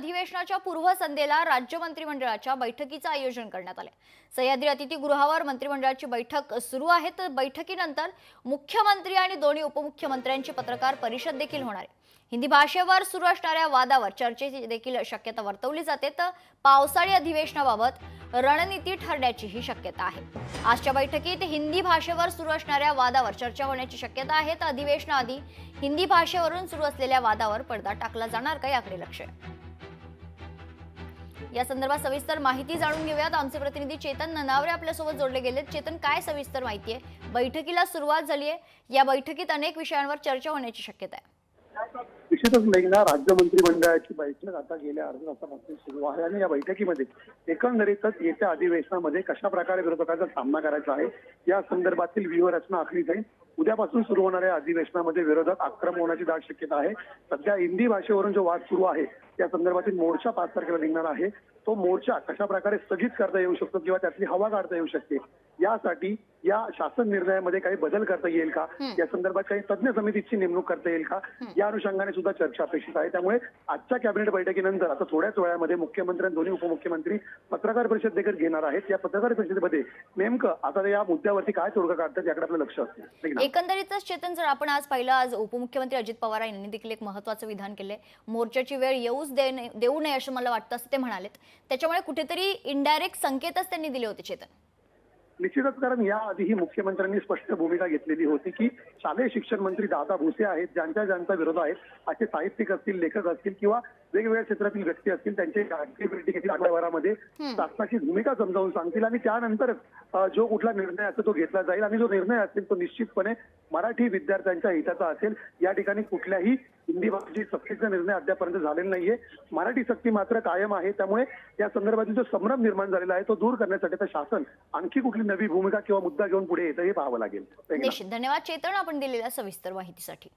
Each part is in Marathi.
अधिवेशनाच्या पूर्वसंध्येला राज्य मंत्रिमंडळाच्या बैठकीचं आयोजन करण्यात आले। सह्याद्री अतिथीगृहावर मंत्रिमंडळाची बैठक सुरू आहे। तर बैठकीनंतर मुख्यमंत्री आणि दोन्ही उपमुख्यमंत्र्यांची पत्रकार परिषद देखील होणार आहे। हिंदी भाषेवर सुरू असणाऱ्या वादावर चर्चेची देखील शक्यता वर्तवली जाते। तर पावसाळी अधिवेशनाबाबत रणनीती ठरण्याची ही शक्यता आहे। आजच्या बैठकीत हिंदी भाषेवर सुरू असणाऱ्या वादावर चर्चा होण्याची शक्यता आहे। तर अधिवेशनाआधी हिंदी भाषेवरून सुरू असलेल्या वादावर पडदा टाकला जाणार का याकडे लक्ष आहे। या संदर्भात सविस्तर माहिती जाणून घेऊयात। आमचे प्रतिनिधी चेतन ननावरे आपल्या सोबत जोडले गेलेत। चेतन, काय सविस्तर माहिती आहे? बैठकीला सुरुवात झाली आहे, या बैठकीत अनेक विषयांवर चर्चा होण्याची शक्यता आहे। निश्चितच मेघना, राज्य मंत्रिमंडळाची बैठक आता गेल्या अर्ध्या तासापासून सुरू आहे आणि या बैठकीमध्ये एकंदरीतच येत्या अधिवेशनामध्ये कशा प्रकारे विरोधकांचा सामना करायचा आहे या संदर्भातील व्यूहरचना आखली जाईल। उद्यापासून सुरू होणाऱ्या अधिवेशनामध्ये विरोधक आक्रमक होण्याची दाट शक्यता आहे। सध्या हिंदी भाषेवरून जो वाद सुरू आहे त्या संदर्भातील मोर्चा 5 तारखेला निघणार आहे। तो मोर्चा कशा प्रकारे स्थगित करता येऊ शकतो किंवा त्यातली हवा काढता येऊ शकते यासाठी या शासन निर्णयामध्ये काही बदल करता येईल का, या संदर्भात काही तज्ञ समितीची नेमणूक करता येईल का, या अनुषंगाने सुद्धा चर्चा अपेक्षित आहे। त्यामुळे आजच्या कॅबिनेट बैठकीनंतर आता थोड्याच वेळामध्ये मुख्यमंत्री आणि दोन्ही उपमुख्यमंत्री पत्रकार परिषद देखील घेणार आहेत। या पत्रकार परिषदेमध्ये नेमकं आता या मुद्द्यावरती काय तोडगा काढतात याकडे आपलं लक्ष असतं। एकंदरीतच चेतन, जर आपण आज पाहिलं, आज उपमुख्यमंत्री अजित पवार यांनी देखील एक महत्त्वाचं विधान केले। मोर्चाची वेळ देऊ नये असं मला वाटतं, असं ते म्हणालेत। त्याच्यामुळे कुठेतरी इनडायरेक्ट संकेतच त्यांनी दिले होते चेतन। निश्चितच, कारण याआधीही मुख्यमंत्र्यांनी स्पष्ट भूमिका घेतलेली होती की शालेय शिक्षण मंत्री दादा भुसे आहेत, ज्यांचा विरोध आहे असे साहित्यिक असतील, लेखक असतील किंवा वेगवेगळ्या क्षेत्रातील व्यक्ती असतील, त्यांचे राजकीय आठवड्याभरामध्ये शासनाची भूमिका समजावून सांगतील आणि त्यानंतर जो कुठला निर्णय असेल तो घेतला जाईल आणि जो निर्णय असेल तो निश्चितपणे मराठी विद्यार्थ्यांच्या हिताचा असेल। या ठिकाणी कुठल्याही हिंदी भाषेची सक्तीचा निर्णय अद्यापर्यंत झालेला नाहीये। मराठी सक्ती मात्र कायम आहे। त्यामुळे या संदर्भातील जो संभ्रम निर्माण झालेला आहे तो दूर करण्यासाठी तर शासन आणखी कुठली नवी भूमिका किंवा मुद्दा घेऊन पुढे येतं हे पाहावं लागेल। निश्चित, धन्यवाद चेतन आपण दिलेल्या सविस्तर माहितीसाठी।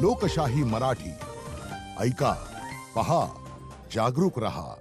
लोकशाही मराठी ऐका, पहा, जागरूक रहा।